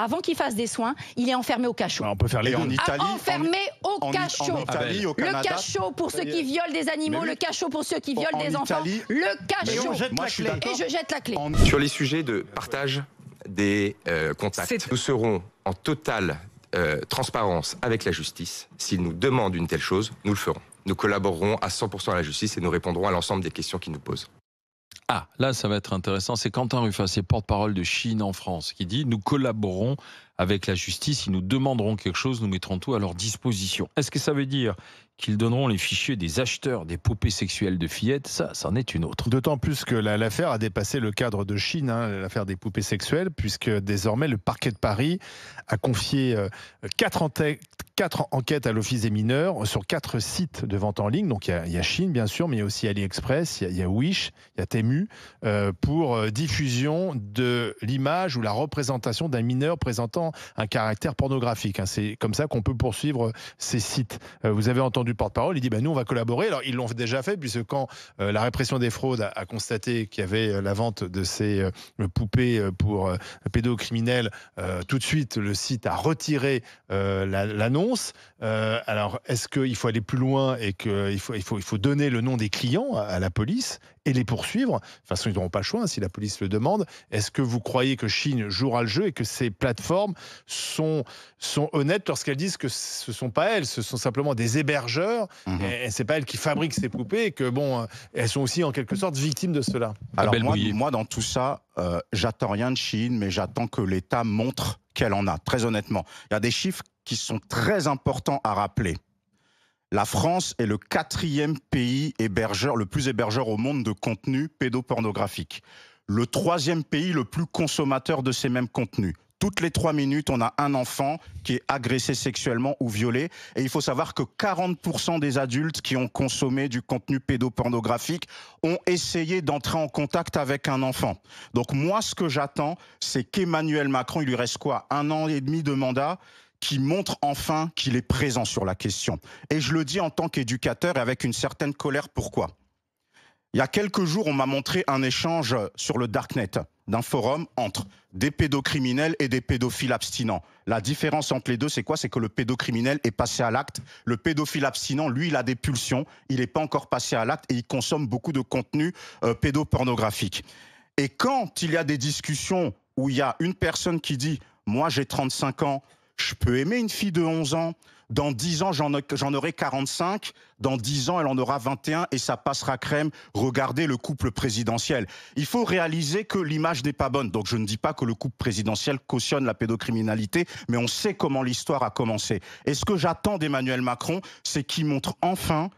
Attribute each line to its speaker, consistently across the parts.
Speaker 1: avant qu'il fasse des soins, il est enfermé au cachot.
Speaker 2: On peut faire les deux.
Speaker 3: En Italie,
Speaker 1: enfermé au cachot.
Speaker 3: En Italie, au Canada,
Speaker 1: le cachot pour ceux qui violent des animaux, le cachot pour ceux qui violent des enfants, le cachot. Et je jette la clé.
Speaker 4: Sur les sujets de partage des contacts, nous serons en totale transparence avec la justice. S'ils nous demandent une telle chose, nous le ferons. Nous collaborerons à 100% à la justice et nous répondrons à l'ensemble des questions qu'ils nous posent.
Speaker 5: Ah, là, ça va être intéressant. C'est Quentin Rufin, c'est porte-parole de Shein en France, qui dit « Nous collaborons avec la justice, ils nous demanderont quelque chose, nous mettrons tout à leur disposition ». Est-ce que ça veut dire qu'ils donneront les fichiers des acheteurs des poupées sexuelles de fillettes? Ça, c'en est une autre.
Speaker 2: D'autant plus que l'affaire a dépassé le cadre de Shein, l'affaire des poupées sexuelles, puisque désormais le parquet de Paris a confié 4 enquêtes à l'Office des mineurs sur 4 sites de vente en ligne. Donc il y a Shein, bien sûr, mais il y a aussi AliExpress, il y a Wish, il y a Temu, pour diffusion de l'image ou la représentation d'un mineur présentant un caractère pornographique. C'est comme ça qu'on peut poursuivre ces sites. Vous avez entendu le porte-parole, il dit nous on va collaborer. Alors ils l'ont déjà fait, puisque quand la répression des fraudes a constaté qu'il y avait la vente de ces poupées pour pédocriminels, tout de suite le site a retiré l'annonce. Alors est-ce qu'il faut aller plus loin et qu'il faut donner le nom des clients à la police et les poursuivre? De toute façon, ils n'auront pas le choix si la police le demande. Est-ce que vous croyez que Shein jouera le jeu et que ces plateformes sont honnêtes lorsqu'elles disent que ce ne sont pas elles, ce sont simplement des hébergeurs, et ce n'est pas elles qui fabriquent ces poupées, et que elles sont aussi en quelque sorte victimes de cela?
Speaker 3: Alors moi, dans tout ça, j'attends rien de Shein, mais j'attends que l'État montre qu'elle en a, très honnêtement. Il y a des chiffres qui sont très importants à rappeler. La France est le 4e pays hébergeur, le plus hébergeur au monde de contenu pédopornographique. Le 3e pays le plus consommateur de ces mêmes contenus. Toutes les 3 minutes, on a un enfant qui est agressé sexuellement ou violé. Et il faut savoir que 40% des adultes qui ont consommé du contenu pédopornographique ont essayé d'entrer en contact avec un enfant. Donc moi, ce que j'attends, c'est qu'Emmanuel Macron, il lui reste quoi, 1 an et demi de mandat, qui montre enfin qu'il est présent sur la question. Et je le dis en tant qu'éducateur et avec une certaine colère. Pourquoi ? Il y a quelques jours, on m'a montré un échange sur le Darknet d'un forum entre des pédocriminels et des pédophiles abstinents. La différence entre les deux, c'est quoi? C'est que le pédocriminel est passé à l'acte. Le pédophile abstinent, lui, il a des pulsions. Il n'est pas encore passé à l'acte et il consomme beaucoup de contenu pédopornographique. Et quand il y a des discussions où il y a une personne qui dit « Moi, j'ai 35 ans, je peux aimer une fille de 11 ans. Dans 10 ans, j'en aurai 45. Dans 10 ans, elle en aura 21 et ça passera crème. Regardez le couple présidentiel. » Il faut réaliser que l'image n'est pas bonne. Donc je ne dis pas que le couple présidentiel cautionne la pédocriminalité, mais on sait comment l'histoire a commencé. Et ce que j'attends d'Emmanuel Macron, c'est qu'il montre enfin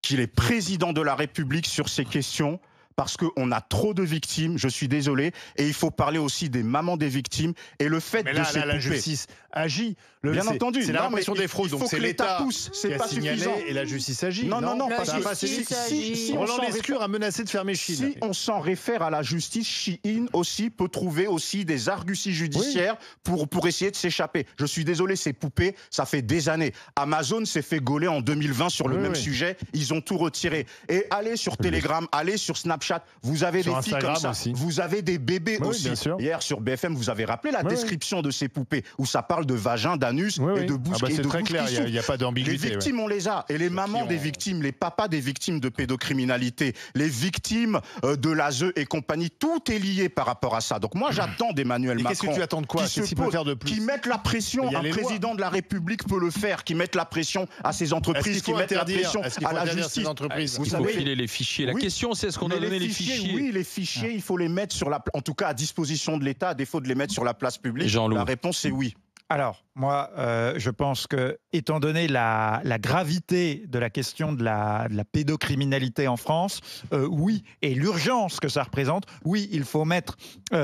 Speaker 3: qu'il est président de la République sur ces questions. Parce qu'on a trop de victimes, je suis désolé, et il faut parler aussi des mamans des victimes et le fait de ces poupées.
Speaker 2: La justice agit.
Speaker 3: Bien entendu.
Speaker 2: C'est la répression des fraudes, donc c'est l'État
Speaker 3: pousse. C'est
Speaker 2: qui a
Speaker 3: pas
Speaker 2: signalé
Speaker 3: suffisant.
Speaker 2: Et la justice agit.
Speaker 3: Non,
Speaker 2: Roland Lescure a menacé de fermer Shein.
Speaker 3: Si on s'en réfère à la justice, Shein aussi peut trouver aussi des arguties judiciaires pour essayer de s'échapper. Je suis désolé, ces poupées, ça fait des années. Amazon s'est fait gauler en 2020 sur le même sujet. Ils ont tout retiré. Et allez sur Telegram, allez sur Snapchat. Vous avez des filles comme ça.
Speaker 2: Aussi.
Speaker 3: Vous avez des bébés aussi.
Speaker 2: Bien sûr.
Speaker 3: Hier sur BFM, vous avez rappelé la description de ces poupées où ça parle de vagin, d'anus et de bouche.
Speaker 2: C'est très clair, il n'y a pas d'ambiguïté.
Speaker 3: Les victimes, on les a. Et les mamans des victimes, les papas des victimes de pédocriminalité, les victimes de l'ASE et compagnie, tout est lié par rapport à ça. Donc moi, j'attends d'Emmanuel Macron.
Speaker 2: Qu'est-ce que tu attends de quoi? Qu'est-ce qu'il peut faire de plus?
Speaker 3: Qui mettent la pression. Un président de la République peut le faire. Qui mettent la pression à ces entreprises, qui mettent la pression à la justice.
Speaker 5: Il faut filer les fichiers. La question, c'est est-ce qu'on a donné les fichiers?
Speaker 3: Oui, les fichiers, il faut les mettre en tout cas à disposition de l'État, à défaut de les mettre sur la place publique. La réponse est oui.
Speaker 6: Alors, moi, je pense que, étant donné la gravité de la question de la pédocriminalité en France, oui, et l'urgence que ça représente, oui, il faut mettre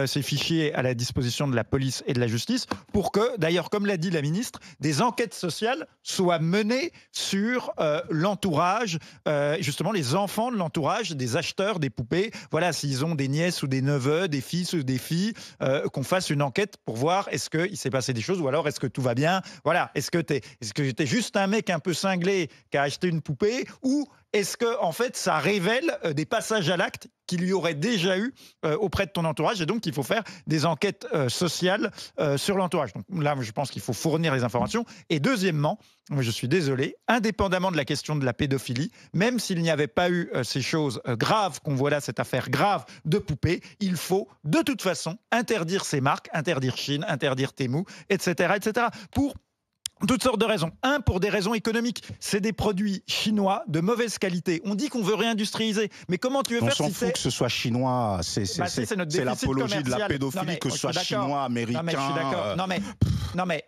Speaker 6: ces fichiers à la disposition de la police et de la justice pour que, d'ailleurs, comme l'a dit la ministre, des enquêtes sociales soient menées sur l'entourage, justement les enfants de l'entourage des acheteurs des poupées. Voilà, s'ils ont des nièces ou des neveux, des fils ou des filles, qu'on fasse une enquête pour voir est-ce qu'il s'est passé des choses ou alors est-ce que tout va bien? Voilà, est-ce que t'es juste un mec un peu cinglé qui a acheté une poupée ou est-ce que en fait ça révèle des passages à l'acte qu'il y aurait déjà eu auprès de ton entourage, et donc il faut faire des enquêtes sociales sur l'entourage. Donc là, je pense qu'il faut fournir les informations. Et deuxièmement, je suis désolé, indépendamment de la question de la pédophilie, même s'il n'y avait pas eu ces choses graves qu'on voit là, cette affaire grave de poupées, il faut de toute façon interdire ces marques, interdire Shein, interdire Temu, etc., pour toutes sortes de raisons. Un, pour des raisons économiques. C'est des produits chinois de mauvaise qualité. On dit qu'on veut réindustrialiser. Mais comment tu veux faire si c'est...
Speaker 3: On s'en fout que ce soit chinois. C'est l'apologie de la pédophilie, que ce soit chinois, américain...
Speaker 6: Non, mais je suis d'accord. Non, mais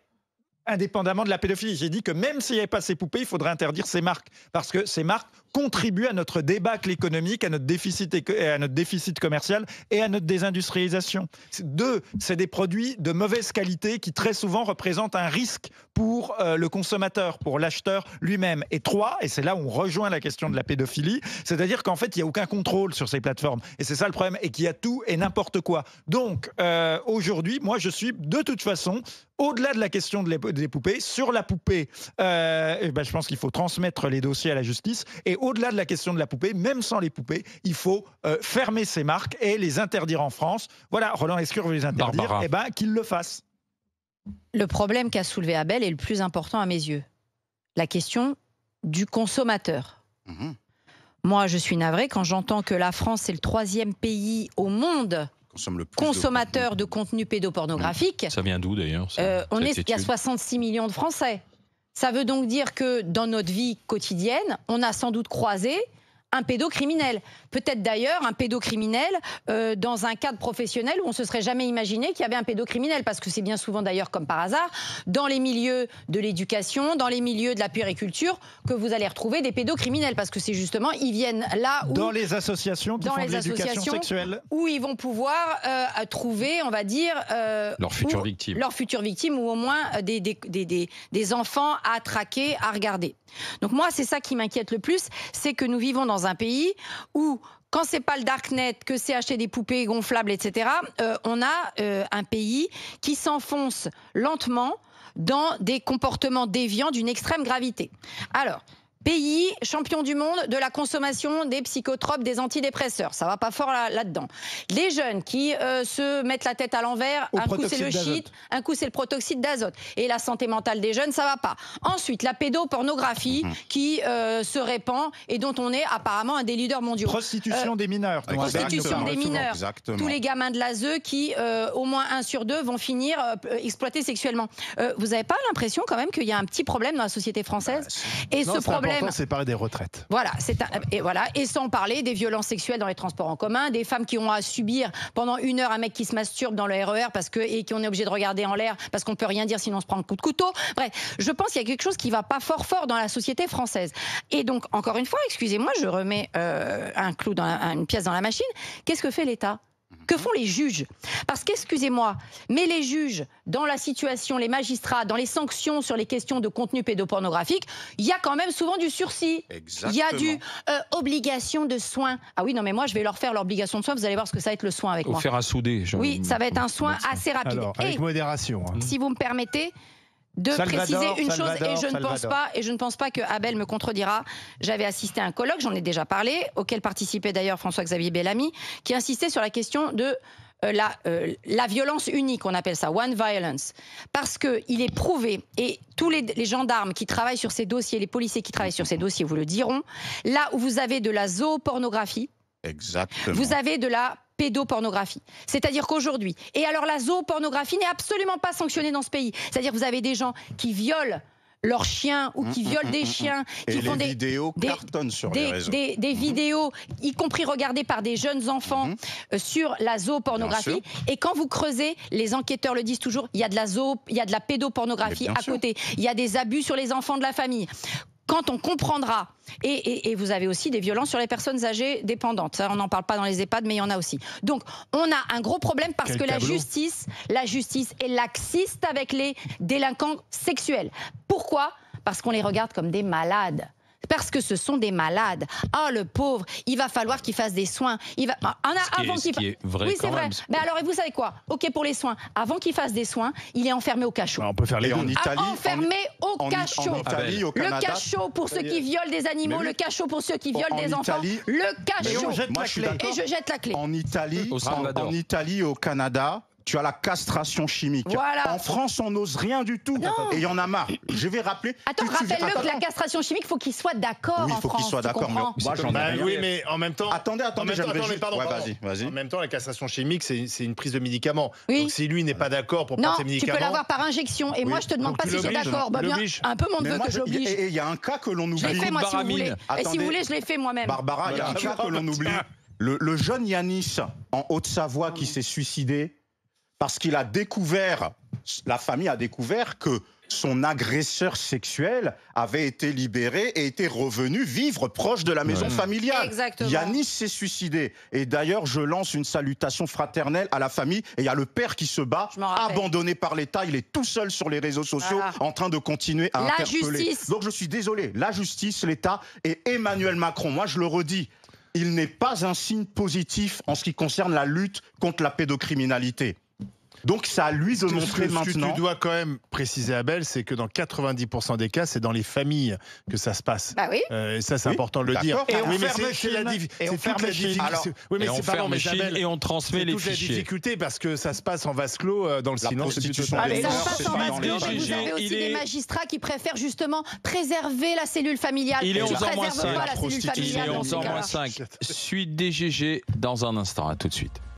Speaker 6: indépendamment de la pédophilie, j'ai dit que même s'il n'y avait pas ces poupées, il faudrait interdire ces marques. Parce que ces marques contribuent à notre débâcle économique, à notre déficit commercial et à notre désindustrialisation. Deux, c'est des produits de mauvaise qualité qui très souvent représentent un risque pour le consommateur, pour l'acheteur lui-même. Et trois, et c'est là où on rejoint la question de la pédophilie, c'est-à-dire qu'en fait, il n'y a aucun contrôle sur ces plateformes. Et c'est ça le problème, et qu'il y a tout et n'importe quoi. Donc, aujourd'hui, moi, je suis de toute façon, au-delà de la question des poupées, sur la poupée, je pense qu'il faut transmettre les dossiers à la justice. Et au-delà de la question de la poupée, même sans les poupées, il faut fermer ces marques et les interdire en France. Voilà, Roland Lescure veut les interdire, qu'il le fasse.
Speaker 1: Le problème qu'a soulevé Abel est le plus important à mes yeux. La question du consommateur. Moi, je suis navrée quand j'entends que la France est le 3e pays au monde consommateur de contenu pédopornographique.
Speaker 5: Ça vient d'où d'ailleurs
Speaker 1: il y a 66 millions de Français. Ça veut donc dire que dans notre vie quotidienne, on a sans doute croisé un pédocriminel. Peut-être d'ailleurs un pédocriminel dans un cadre professionnel où on ne se serait jamais imaginé qu'il y avait un pédocriminel, parce que c'est bien souvent d'ailleurs comme par hasard dans les milieux de l'éducation, dans les milieux de la puériculture que vous allez retrouver des pédocriminels, parce que c'est justement, ils viennent là où...
Speaker 6: Dans les associations qui font de l'éducation sexuelle.
Speaker 1: Où ils vont pouvoir trouver, on va dire...
Speaker 5: leurs futures victimes.
Speaker 1: Leurs futures victimes, ou au moins des enfants à traquer, à regarder. Donc moi, c'est ça qui m'inquiète le plus, c'est que nous vivons dans un pays où, quand c'est pas le darknet, que c'est acheter des poupées gonflables, etc., on a un pays qui s'enfonce lentement dans des comportements déviants d'une extrême gravité. Alors, pays champion du monde de la consommation des psychotropes, des antidépresseurs. Ça va pas fort là-dedans. Les jeunes qui se mettent la tête à l'envers, un coup c'est le shit, un coup c'est le protoxyde d'azote. Et la santé mentale des jeunes, ça va pas. Ensuite, la pédopornographie qui se répand et dont on est apparemment un des leaders mondiaux.
Speaker 6: Prostitution des mineurs.
Speaker 1: Prostitution des mineurs.
Speaker 3: Exactement.
Speaker 1: Tous les gamins de l'ASE qui, au moins 1 sur 2, vont finir exploités sexuellement. Vous n'avez pas l'impression quand même qu'il y a un petit problème dans la société française? Et ce problème...
Speaker 2: C'est parler des retraites.
Speaker 1: Voilà, et sans parler des violences sexuelles dans les transports en commun, des femmes qui ont à subir pendant 1 heure un mec qui se masturbe dans le RER et qu'on est obligé de regarder en l'air parce qu'on peut rien dire sinon on se prend un coup de couteau. Bref, je pense qu'il y a quelque chose qui va pas fort dans la société française. Et donc, encore une fois, excusez-moi, je remets une pièce dans la machine. Qu'est-ce que fait l'État ? Que font les juges? Parce qu'excusez-moi, mais les juges, dans la situation, les magistrats, dans les sanctions sur les questions de contenu pédopornographique, il y a quand même souvent du sursis.
Speaker 3: Exactement.
Speaker 1: Il y a du obligation de soins. Ah oui, non mais moi je vais leur faire l'obligation de soins, vous allez voir ce que ça va être le soin avec moi.
Speaker 5: Au fer à souder.
Speaker 1: Oui, ça va être un soin assez rapide.
Speaker 2: Alors, avec modération.
Speaker 1: Si vous me permettez de préciser une chose, et je ne pense pas que Abel me contredira. J'avais assisté à un colloque, j'en ai déjà parlé, auquel participait d'ailleurs François-Xavier Bellamy, qui insistait sur la question de la violence unique, on appelle ça, one violence. Parce qu'il est prouvé, et tous les gendarmes qui travaillent sur ces dossiers, les policiers qui travaillent sur ces dossiers vous le diront, là où vous avez de la zoopornographie,
Speaker 3: exactement,
Speaker 1: vous avez de la pédopornographie. C'est-à-dire qu'aujourd'hui, et alors la zoopornographie n'est absolument pas sanctionnée dans ce pays. C'est-à-dire que vous avez des gens qui violent leurs chiens ou qui violent des chiens, qui font des
Speaker 3: vidéos cartonnent sur les réseaux.
Speaker 1: Des vidéos, y compris regardées par des jeunes enfants sur la zoopornographie. Et quand vous creusez, les enquêteurs le disent toujours, il y a de la pédopornographie à côté. Il y a des abus sur les enfants de la famille. Quand on comprendra, et vous avez aussi des violences sur les personnes âgées dépendantes. Ça, on n'en parle pas dans les EHPAD, mais il y en a aussi. Donc, on a un gros problème parce que la justice est laxiste avec les délinquants sexuels. Pourquoi ? Parce qu'on les regarde comme des malades. parce que ce sont des malades. Oh, le pauvre, il va falloir qu'il fasse des soins.
Speaker 5: Ce qui est vrai.
Speaker 1: Oui, c'est
Speaker 5: quand
Speaker 1: vrai.
Speaker 5: même.
Speaker 1: Mais alors, et vous savez quoi? Ok pour les soins. Avant qu'il fasse des soins, il est enfermé au cachot.
Speaker 2: On peut faire les deux.
Speaker 3: En Italie,
Speaker 1: Enfermé au cachot.
Speaker 3: en Italie, au Canada,
Speaker 1: Le cachot pour ceux qui violent des animaux,
Speaker 3: Mais oui.
Speaker 1: le cachot pour ceux qui violent
Speaker 3: En
Speaker 1: des enfants,
Speaker 3: Italie-
Speaker 1: le cachot.
Speaker 3: Moi, je suis d'accord.
Speaker 1: Et je jette la clé.
Speaker 3: En Italie,
Speaker 5: Au Salvador.
Speaker 3: en Italie, au Canada, tu as la castration chimique.
Speaker 1: Voilà.
Speaker 3: En France, on n'ose rien du tout.
Speaker 1: Non.
Speaker 3: Et il y en a marre. Je vais rappeler.
Speaker 1: Attends,
Speaker 3: Tu te souviens-
Speaker 1: rappelle-le que la
Speaker 3: Attends.
Speaker 1: castration chimique, il faut qu'il soit d'accord
Speaker 3: Oui,
Speaker 1: en
Speaker 3: il faut
Speaker 1: France.
Speaker 3: qu'il soit
Speaker 1: tu
Speaker 3: d'accord. Mais
Speaker 1: comprends
Speaker 3: moi, j'en ai
Speaker 2: Bah
Speaker 3: rien.
Speaker 2: oui, mais en même temps.
Speaker 3: Attendez, j'aimerais juste-
Speaker 2: pardon.
Speaker 3: vas-y.
Speaker 2: En même temps, la castration chimique, c'est une prise de médicaments.
Speaker 1: Oui.
Speaker 2: Donc si lui n'est pas d'accord pour
Speaker 1: Non,
Speaker 2: prendre ses
Speaker 1: tu
Speaker 2: médicaments.
Speaker 1: peux l'avoir par injection. Et moi, je te demande
Speaker 2: Donc
Speaker 1: pas
Speaker 2: tu
Speaker 1: si j'ai
Speaker 2: l'obliges,
Speaker 1: d'accord. Bah,
Speaker 2: tu
Speaker 1: bien,
Speaker 2: l'obliges.
Speaker 1: un peu mon
Speaker 3: Mais
Speaker 1: neveu
Speaker 3: moi,
Speaker 1: que j'oblige.
Speaker 3: et il y a un cas que l'on
Speaker 1: Je l'ai
Speaker 3: oublie.
Speaker 1: fait, moi, si vous voulez. Et si
Speaker 3: Attendez.
Speaker 1: vous voulez, je l'ai fait moi-même.
Speaker 3: Barbara, il y a un cas que l'on oublie. Le jeune Yanis en Haute-Savoie qui s'est suicidé parce qu'il a découvert, la famille a découvert que son agresseur sexuel avait été libéré et était revenu vivre proche de la maison familiale.
Speaker 1: Exactement.
Speaker 3: Yanis s'est suicidé. Et d'ailleurs, je lance une salutation fraternelle à la famille. Et il y a le père qui se bat,
Speaker 1: Je m'en rappelle.
Speaker 3: abandonné par l'État. Il est tout seul sur les réseaux sociaux,
Speaker 1: Voilà.
Speaker 3: en train de continuer à
Speaker 1: La
Speaker 3: interpeller.
Speaker 1: justice.
Speaker 3: Donc je suis désolé. La justice, l'État et Emmanuel Macron, moi je le redis, il n'est pas un signe positif en ce qui concerne la lutte contre la pédocriminalité. Donc c'est à lui de montrer
Speaker 2: Ce que
Speaker 3: maintenant.
Speaker 2: tu dois quand même préciser, Abel, c'est que dans 90% des cas, c'est dans les familles que ça se passe.
Speaker 1: Bah oui.
Speaker 2: Et ça, c'est
Speaker 3: Oui,
Speaker 2: important de le dire.
Speaker 3: d'accord. Et on
Speaker 2: oui, mais
Speaker 6: ferme
Speaker 2: c'est la
Speaker 6: Chine. Et on
Speaker 2: c'est
Speaker 6: ferme
Speaker 2: toute la
Speaker 6: Chine.
Speaker 2: difficulté.
Speaker 3: Alors,
Speaker 2: Oui, mais
Speaker 5: Et on
Speaker 2: c'est pardon,
Speaker 5: ferme
Speaker 2: mais
Speaker 5: Chine
Speaker 2: Abel,
Speaker 5: et on transmet
Speaker 2: c'est
Speaker 5: les
Speaker 2: toute la
Speaker 5: fichiers.
Speaker 2: difficulté parce que ça se passe en vase clos dans le
Speaker 3: La
Speaker 2: silence.
Speaker 3: prostitution
Speaker 2: C'est
Speaker 3: des
Speaker 2: plutôt-
Speaker 1: Ça
Speaker 3: mineurs,
Speaker 1: se passe
Speaker 3: c'est
Speaker 1: en
Speaker 3: pas
Speaker 1: vase
Speaker 3: dans
Speaker 1: clos,
Speaker 3: les
Speaker 1: mais vous
Speaker 5: GG,
Speaker 1: avez aussi
Speaker 5: il
Speaker 1: des
Speaker 5: est-
Speaker 1: magistrats qui préfèrent justement préserver la cellule familiale.
Speaker 5: Il est
Speaker 1: Qui
Speaker 5: 11h moins
Speaker 1: préservent
Speaker 5: 5.
Speaker 1: pas la cellule
Speaker 3: Il est
Speaker 5: Il est
Speaker 1: familiale dans ces
Speaker 5: 11h
Speaker 1: cas-là.
Speaker 5: moins 5. Suite des GG dans un instant. À tout de suite.